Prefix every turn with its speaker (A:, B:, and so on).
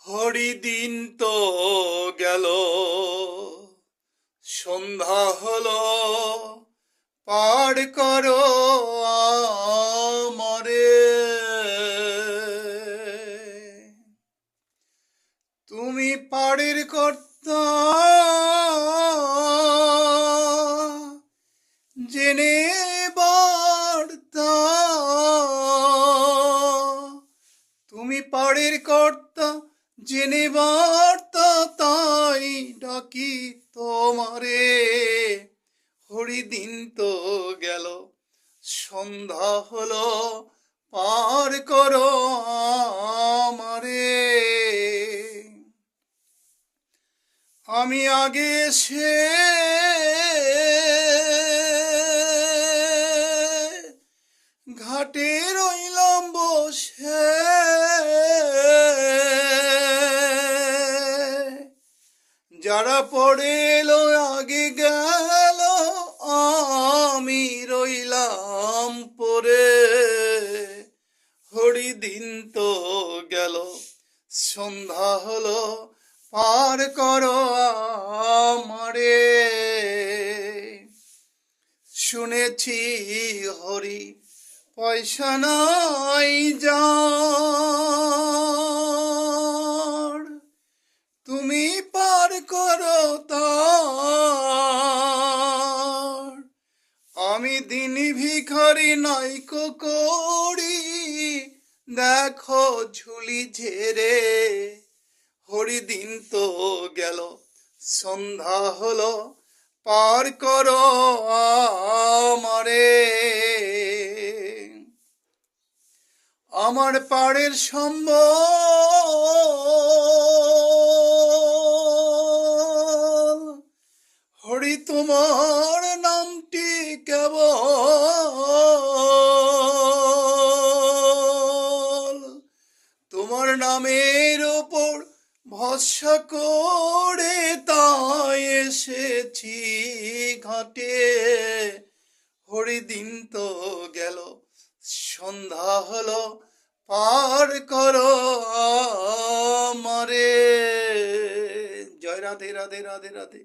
A: হরিদিন তো গেল, সন্ধ্যা হলো, পার করো আমারে। তুমি পাড়ের কর্তা, জেনে বার্তা। তুমি পাড়ের কর্তা, জেনে বার্তা, তাই ডাকি তোমারে। হরিদিন তো গেল, সন্ধ্যা হলো, পার করো আমারে। আমি আগে সে ঘাটে রইলাম বসে, যারা পড়ে এলো আগে গেল, আমি রইলাম পরে। হরিদিন তো গেল, সন্ধ্যা হলো, পার করো আমারে। শুনেছি হরি পয়সা নাই যার, তুমি পার করো তার। আমি দিনী ভিখারি নাইকো করি, দেখো ঝুলি ঝেড়ে। হরিদিন তো গেল, সন্ধ্যা হলো, পার করো আমারে। আমার পাড়ের সম্বল, হরি তোমার নামটি কেবল। তোমার নামের ওপর ভরসা করে তাই এসেছি ঘাটে। হরিদিন তো গেল, সন্ধ্যা হলো, পার করো আমারে। জয় রাধে রাধে রাধে রাধে।